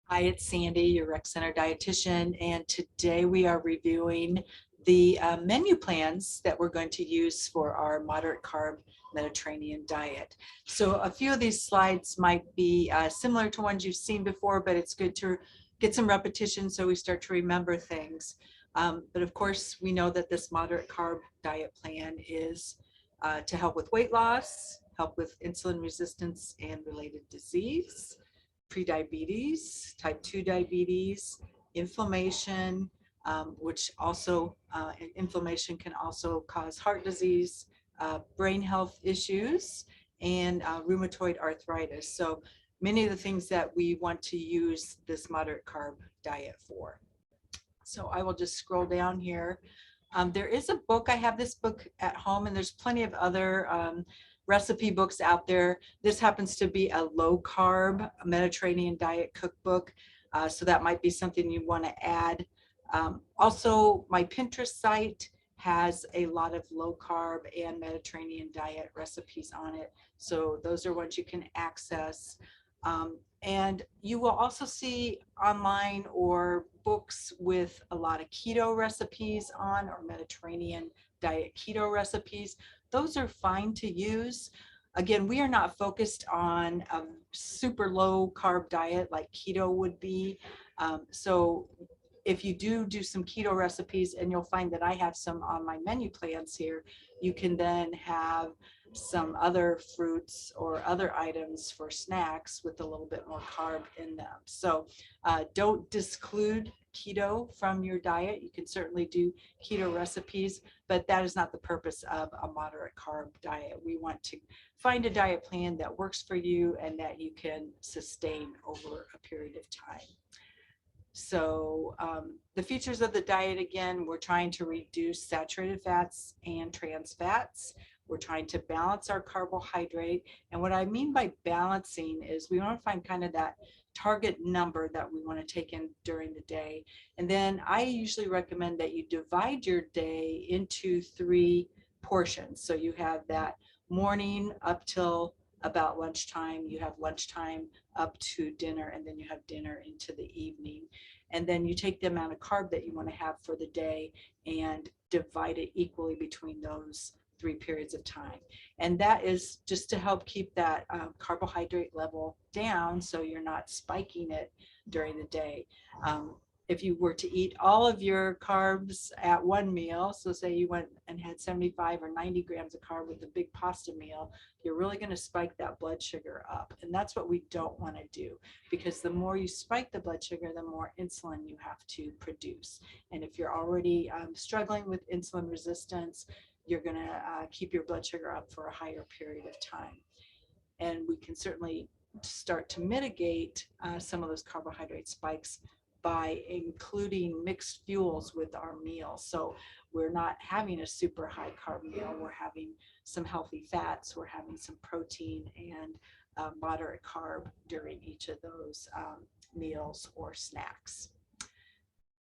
Hi, it's Sandy, your rec center dietitian, and today we are reviewing the menu plans that we're going to use for our moderate carb Mediterranean diet. So a few of these slides might be similar to ones you've seen before, but it's good to get some repetition so we start to remember things. But of course, we know that this moderate carb diet plan is to help with weight loss, help with insulin resistance and related disease, prediabetes, type 2 diabetes, inflammation, which also inflammation can also cause heart disease, brain health issues, and rheumatoid arthritis. So many of the things that we want to use this moderate carb diet for. So I will just scroll down here. There is a book. I have this book at home, and there's plenty of other recipe books out there. This happens to be a low carb Mediterranean diet cookbook. So that might be something you want to add. Also, my Pinterest site has a lot of low carb and Mediterranean diet recipes on it. So those are ones you can access. And you will also see online or books with a lot of keto recipes on, or Mediterranean diet keto recipes. Those are fine to use. Again, we are not focused on a super low carb diet like keto would be. So if you do some keto recipes, and you'll find that I have some on my menu plans here, you can then have some other fruits or other items for snacks with a little bit more carb in them. So don't disclude keto from your diet. You can certainly do keto recipes, but that is not the purpose of a moderate carb diet. We want to find a diet plan that works for you and that you can sustain over a period of time. So the features of the diet, again, we're trying to reduce saturated fats and trans fats. We're trying to balance our carbohydrate. And what I mean by balancing is we want to find kind of that target number that we want to take in during the day. And then I usually recommend that you divide your day into 3 portions. So you have that morning up till about lunchtime, you have lunchtime up to dinner, and then you have dinner into the evening. And then you take the amount of carb that you want to have for the day and divide it equally between those 3 periods of time. And that is just to help keep that carbohydrate level down so you're not spiking it during the day. If you were to eat all of your carbs at one meal, so say you went and had 75 or 90 grams of carb with a big pasta meal, you're really going to spike that blood sugar up. And that's what we don't want to do, because the more you spike the blood sugar, the more insulin you have to produce. And if you're already struggling with insulin resistance, you're going to keep your blood sugar up for a higher period of time. And we can certainly start to mitigate some of those carbohydrate spikes by including mixed fuels with our meals. So we're not having a super high carb meal, we're having some healthy fats, we're having some protein and moderate carb during each of those meals or snacks.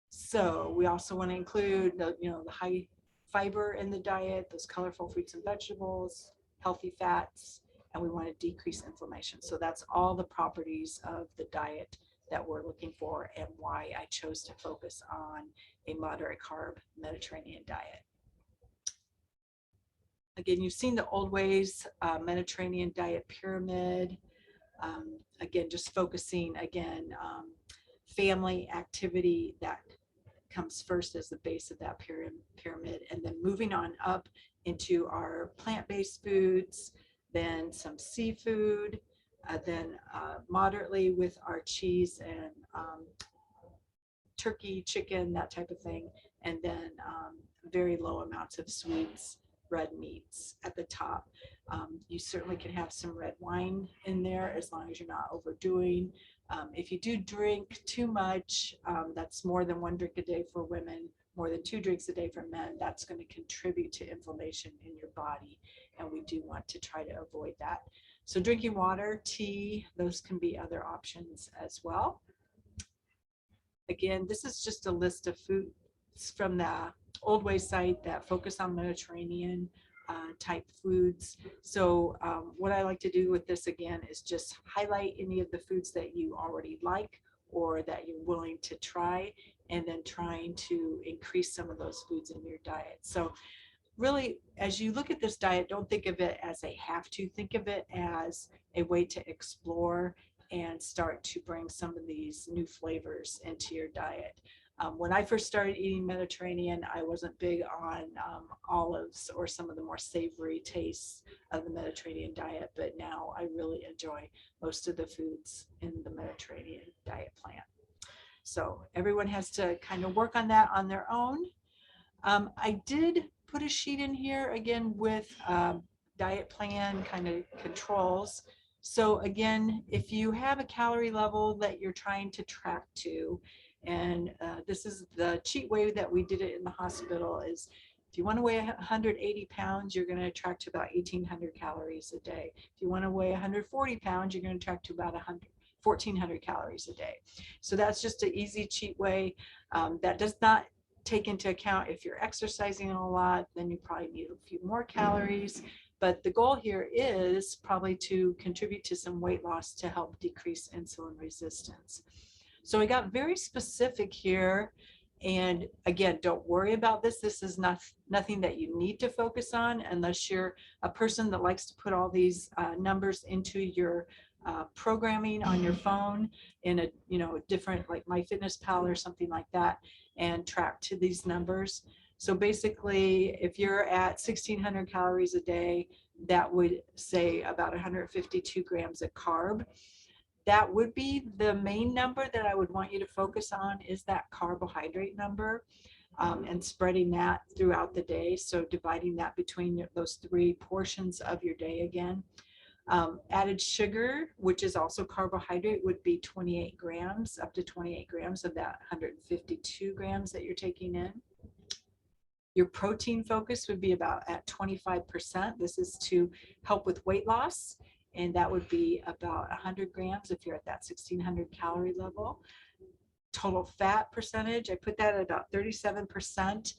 So we also want to include the high fiber in the diet, those colorful fruits and vegetables, healthy fats, and we want to decrease inflammation. So that's all the properties of the diet that we're looking for, and why I chose to focus on a moderate carb Mediterranean diet. Again, you've seen the old ways Mediterranean diet pyramid. Again, just focusing family activity, that comes first as the base of that pyramid, and then moving on up into our plant-based foods, then some seafood, then moderately with our cheese and turkey, chicken, that type of thing, and then very low amounts of sweets, red meats at the top. You certainly can have some red wine in there as long as you're not overdoing. If you do drink too much, that's more than 1 drink a day for women, more than 2 drinks a day for men, that's going to contribute to inflammation in your body, and we do want to try to avoid that. So drinking water, tea, those can be other options as well. Again, this is just a list of foods from the Old Way site that focus on Mediterranean type foods. So what I like to do with this again is just highlight any of the foods that you already like or that you're willing to try, and then trying to increase some of those foods in your diet. So really, as you look at this diet, don't think of it as a have to, think of it as a way to explore and start to bring some of these new flavors into your diet. When I first started eating Mediterranean, I wasn't big on olives or some of the more savory tastes of the Mediterranean diet, but now I really enjoy most of the foods in the Mediterranean diet plan. So everyone has to kind of work on that on their own. I did put a sheet in here again with diet plan kind of controls. So again, if you have a calorie level that you're trying to track to, and this is the cheat way that we did it in the hospital, is if you want to weigh 180 pounds, you're going to track to about 1,800 calories a day. If you want to weigh 140 pounds, you're going to track to about 1,400 calories a day. So that's just an easy cheat way. That does not take into account if you're exercising a lot, then you probably need a few more calories. But the goal here is probably to contribute to some weight loss to help decrease insulin resistance. So I got very specific here. And again, don't worry about this. This is nothing that you need to focus on unless you're a person that likes to put all these numbers into your programming on your phone in a different, like MyFitnessPal or something like that, and track to these numbers. So basically, if you're at 1,600 calories a day, that would say about 152 grams of carb. That would be the main number that I would want you to focus on, is that carbohydrate number, and spreading that throughout the day. So dividing that between those three portions of your day again. Added sugar, which is also carbohydrate, would be 28 grams, up to 28 grams of that 152 grams that you're taking in. Your protein focus would be about at 25%. This is to help with weight loss, and that would be about 100 grams if you're at that 1,600 calorie level. Total fat percentage, I put that at about 37%.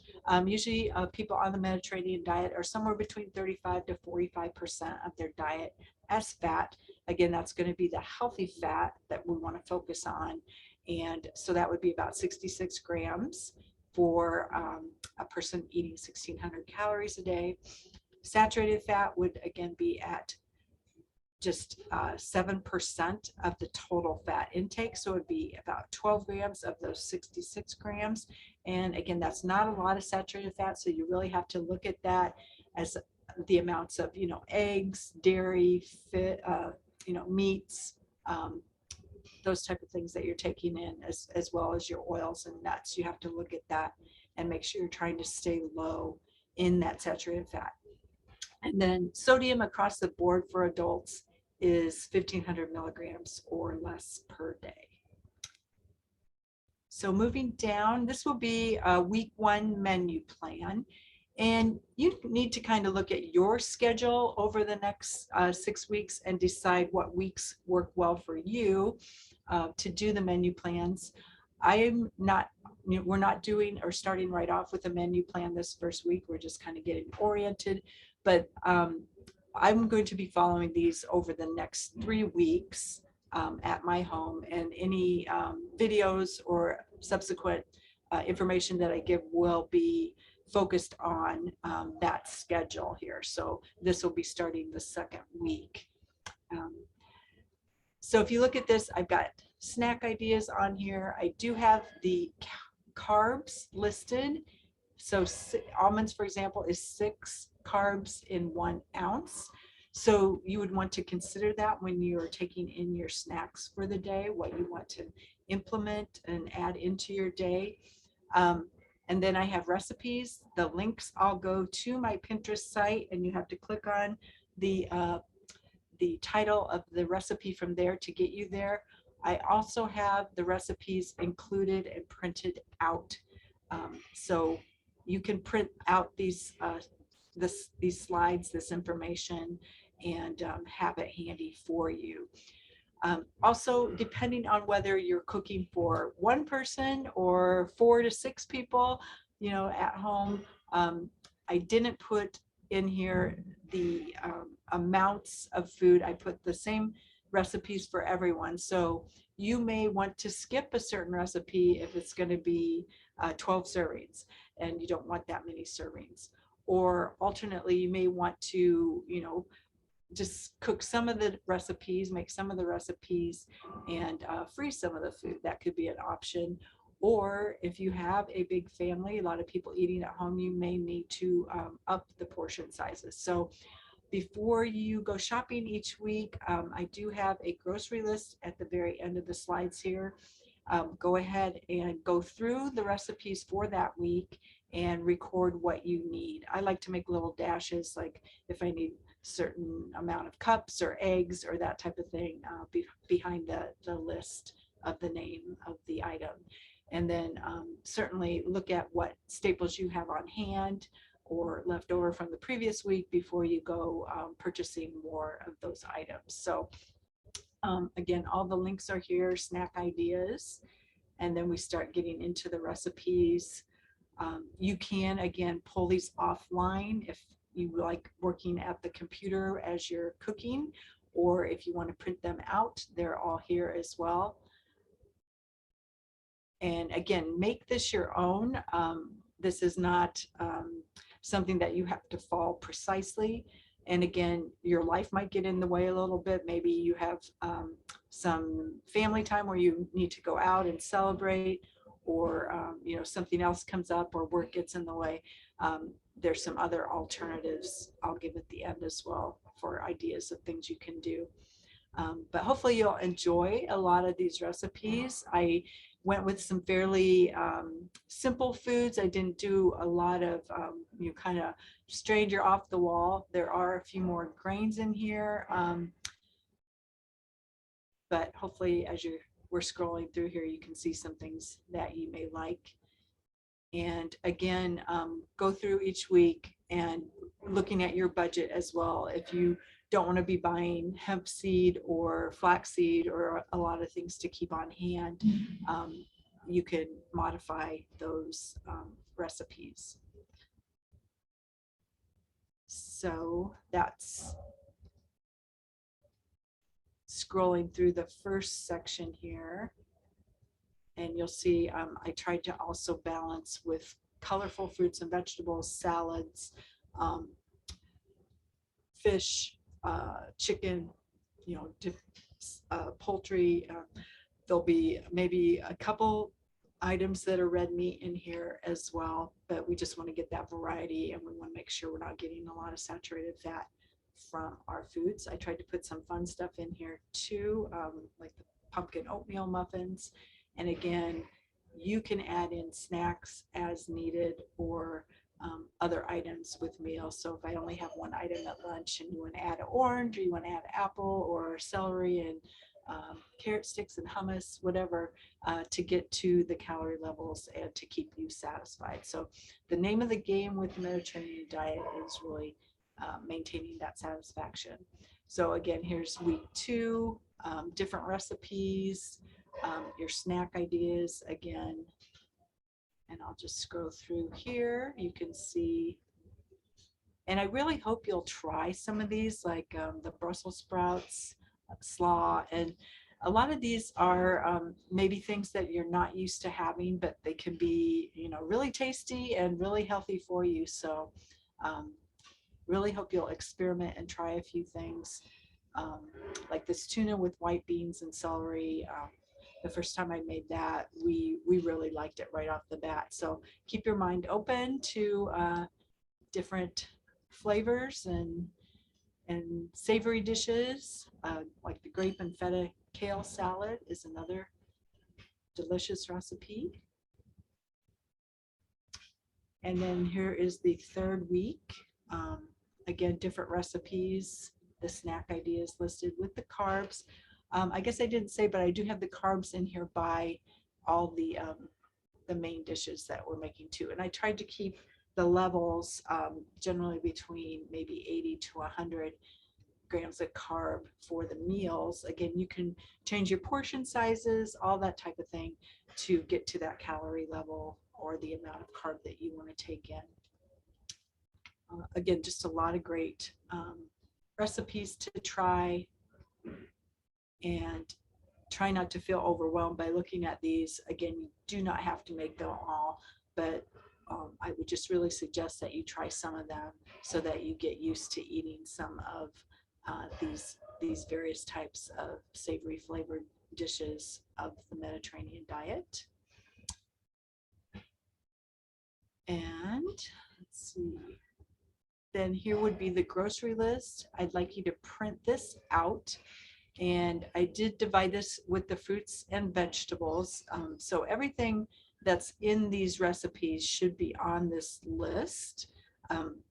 Usually people on the Mediterranean diet are somewhere between 35 to 45% of their diet as fat. Again, that's going to be the healthy fat that we want to focus on. And so that would be about 66 grams for a person eating 1,600 calories a day. Saturated fat would again be at just 7% of the total fat intake. So it would be about 12 grams of those 66 grams. And again, that's not a lot of saturated fat. So you really have to look at that as the amounts of, eggs, dairy, meats, those type of things that you're taking in, as well as your oils and nuts. You have to look at that and make sure you're trying to stay low in that saturated fat. And then sodium across the board for adults is 1,500 milligrams or less per day. So moving down, this will be a week 1 menu plan. And you need to kind of look at your schedule over the next 6 weeks and decide what weeks work well for you to do the menu plans. We're not doing or starting right off with a menu plan this first week. We're just kind of getting oriented. But I'm going to be following these over the next 3 weeks at my home, and any videos or subsequent information that I give will be focused on that schedule here. So this will be starting the 2nd week. So if you look at this, I've got snack ideas on here. I do have the carbs listed. So almonds, for example, is 6 carbs in 1 ounce. So you would want to consider that when you're taking in your snacks for the day, what you want to implement and add into your day. And then I have recipes. The links all go to my Pinterest site, and you have to click on the title of the recipe from there to get you there. I also have the recipes included and printed out. So you can print out these slides, this information, and have it handy for you. Also, depending on whether you're cooking for 1 person or 4 to 6 people, at home, I didn't put in here the amounts of food. I put the same recipes for everyone. So you may want to skip a certain recipe if it's going to be 12 servings and you don't want that many servings. Or alternately, you may want to, just cook some of the recipes, make some of the recipes, and freeze some of the food. That could be an option. Or if you have a big family, a lot of people eating at home, you may need to up the portion sizes. So before you go shopping each week, I do have a grocery list at the very end of the slides here. Go ahead and go through the recipes for that week and record what you need. I like to make little dashes, like if I need certain amount of cups or eggs or that type of thing behind the list of the name of the item. And then certainly look at what staples you have on hand or left over from the previous week before you go purchasing more of those items. So again, all the links are here, snack ideas, and then we start getting into the recipes. You can, again, pull these offline if you like working at the computer as you're cooking, or if you want to print them out, they're all here as well. And again, make this your own. This is not something that you have to follow precisely. And again, your life might get in the way a little bit. Maybe you have some family time where you need to go out and celebrate, or something else comes up or work gets in the way. There's some other alternatives I'll give at the end as well for ideas of things you can do. But hopefully you'll enjoy a lot of these recipes. I went with some fairly simple foods. I didn't do a lot of kind of stranger off the wall. There are a few more grains in here, but hopefully as we're scrolling through here, you can see some things that you may like. And again, go through each week and looking at your budget as well. If you don't want to be buying hemp seed or flaxseed or a lot of things to keep on hand, you can modify those recipes. So that's scrolling through the first section here. And you'll see I tried to also balance with colorful fruits and vegetables, salads, fish, chicken, poultry. There'll be maybe a couple items that are red meat in here as well, but we just want to get that variety, and we want to make sure we're not getting a lot of saturated fat from our foods. I tried to put some fun stuff in here too, like the pumpkin oatmeal muffins. And again, you can add in snacks as needed, or other items with meals. So if I only have one item at lunch and you want to add an orange, or you want to add apple or celery and carrot sticks and hummus, whatever, to get to the calorie levels and to keep you satisfied. So the name of the game with the Mediterranean diet is really maintaining that satisfaction. So again, here's week 2, different recipes, your snack ideas again. And I'll just scroll through here. You can see, and I really hope you'll try some of these, like the Brussels sprouts, slaw, and a lot of these are maybe things that you're not used to having, but they can be, really tasty and really healthy for you. So really hope you'll experiment and try a few things, like this tuna with white beans and celery. The first time I made that, we really liked it right off the bat. So keep your mind open to different flavors and savory dishes, like the grape and feta kale salad is another delicious recipe. And then here is the third week. Again, different recipes, the snack ideas listed with the carbs. I guess I didn't say, but I do have the carbs in here by all the main dishes that we're making too. And I tried to keep the levels generally between maybe 80 to 100 grams of carb for the meals. Again, you can change your portion sizes, all that type of thing, to get to that calorie level or the amount of carb that you want to take in. Again, just a lot of great recipes to try. and try not to feel overwhelmed by looking at these. Again, you do not have to make them all, but I would just really suggest that you try some of them so that you get used to eating some of these various types of savory flavored dishes of the Mediterranean diet. And let's see. Then here would be the grocery list. I'd like you to print this out. And I did divide this with the fruits and vegetables. So everything that's in these recipes should be on this list,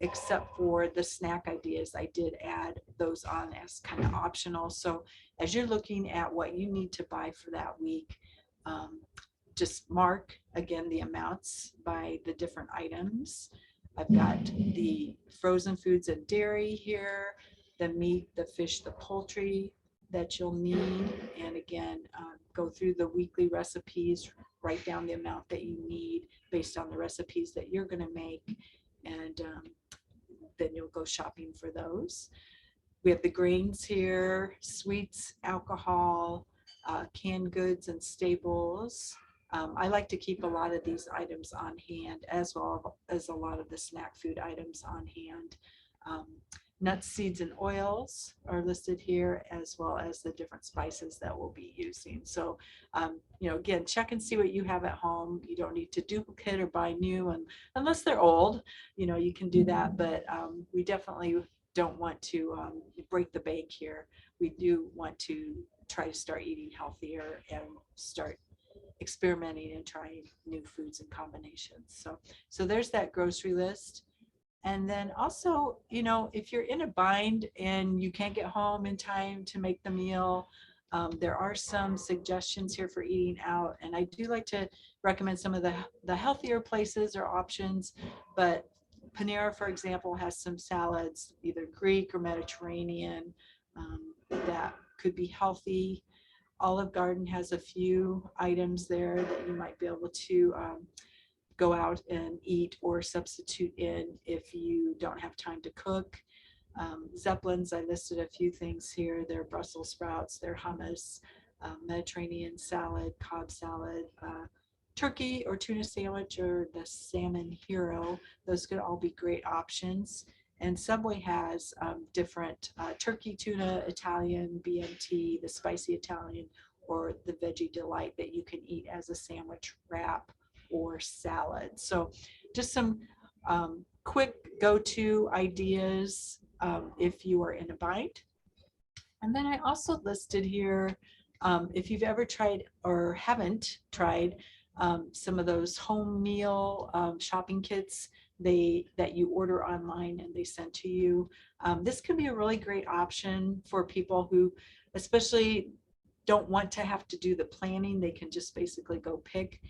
except for the snack ideas. I did add those on as kind of optional. So as you're looking at what you need to buy for that week, just mark again the amounts by the different items. I've got the frozen foods and dairy here, the meat, the fish, the poultry that you'll need. And again, go through the weekly recipes, write down the amount that you need based on the recipes that you're going to make. And then you'll go shopping for those. We have the grains here, sweets, alcohol, canned goods and staples. I like to keep a lot of these items on hand, as well as a lot of the snack food items on hand. Nuts, seeds, and oils are listed here, as well as the different spices that we'll be using. So, again, check and see what you have at home. You don't need to duplicate or buy new, and unless they're old, you can do that. But we definitely don't want to break the bank here. We do want to try to start eating healthier and start experimenting and trying new foods and combinations. So there's that grocery list. And then also, if you're in a bind and you can't get home in time to make the meal, there are some suggestions here for eating out. And I do like to recommend some of the healthier places or options. But Panera, for example, has some salads, either Greek or Mediterranean, that could be healthy. Olive Garden has a few items there that you might be able to go out and eat or substitute in if you don't have time to cook. Zeppelin's, I listed a few things here. Their Brussels sprouts, their hummus, Mediterranean salad, Cobb salad, turkey or tuna sandwich, or the salmon hero. Those could all be great options. And Subway has different turkey, tuna, Italian, BMT, the spicy Italian, or the veggie delight that you can eat as a sandwich wrap or salad. So just some quick go-to ideas if you are in a bind. And then I also listed here, if you've ever tried or haven't tried some of those home meal shopping kits that you order online and they send to you. This can be a really great option for people who especially don't want to have to do the planning. They can just basically go pick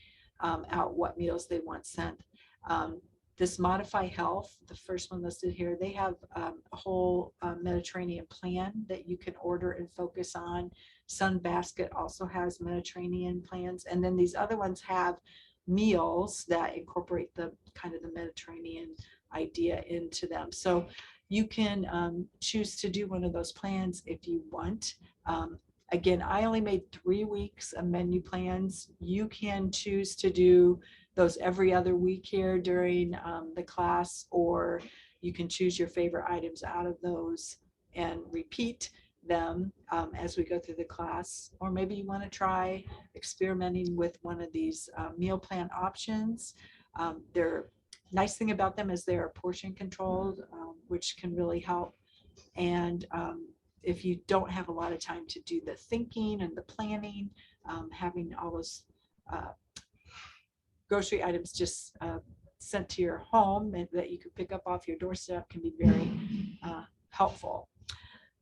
out what meals they want sent. This Modify Health, the first one listed here, they have a whole Mediterranean plan that you can order and focus on. Sunbasket also has Mediterranean plans. And then these other ones have meals that incorporate the kind of the Mediterranean idea into them. So you can choose to do one of those plans if you want. Again, I only made 3 weeks of menu plans. You can choose to do those every other week here during the class, or you can choose your favorite items out of those and repeat them as we go through the class. Or maybe you want to try experimenting with one of these meal plan options. They're nice thing about them is they're portion controlled, which can really help. And if you don't have a lot of time to do the thinking and the planning, having all those grocery items just sent to your home and that you can pick up off your doorstep can be very helpful.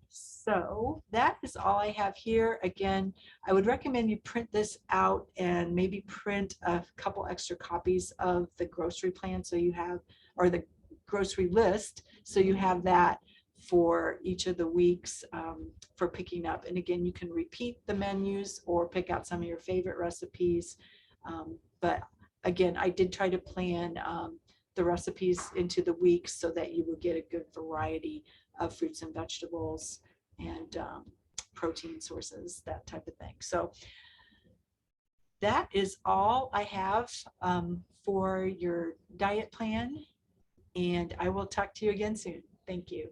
So that is all I have here. Again, I would recommend you print this out and maybe print a couple extra copies of the grocery plan so you have, or the grocery list, so you have that for each of the weeks for picking up. And again, you can repeat the menus or pick out some of your favorite recipes. But again, I did try to plan the recipes into the weeks so that you would get a good variety of fruits and vegetables and protein sources, that type of thing. So that is all I have for your diet plan. And I will talk to you again soon. Thank you.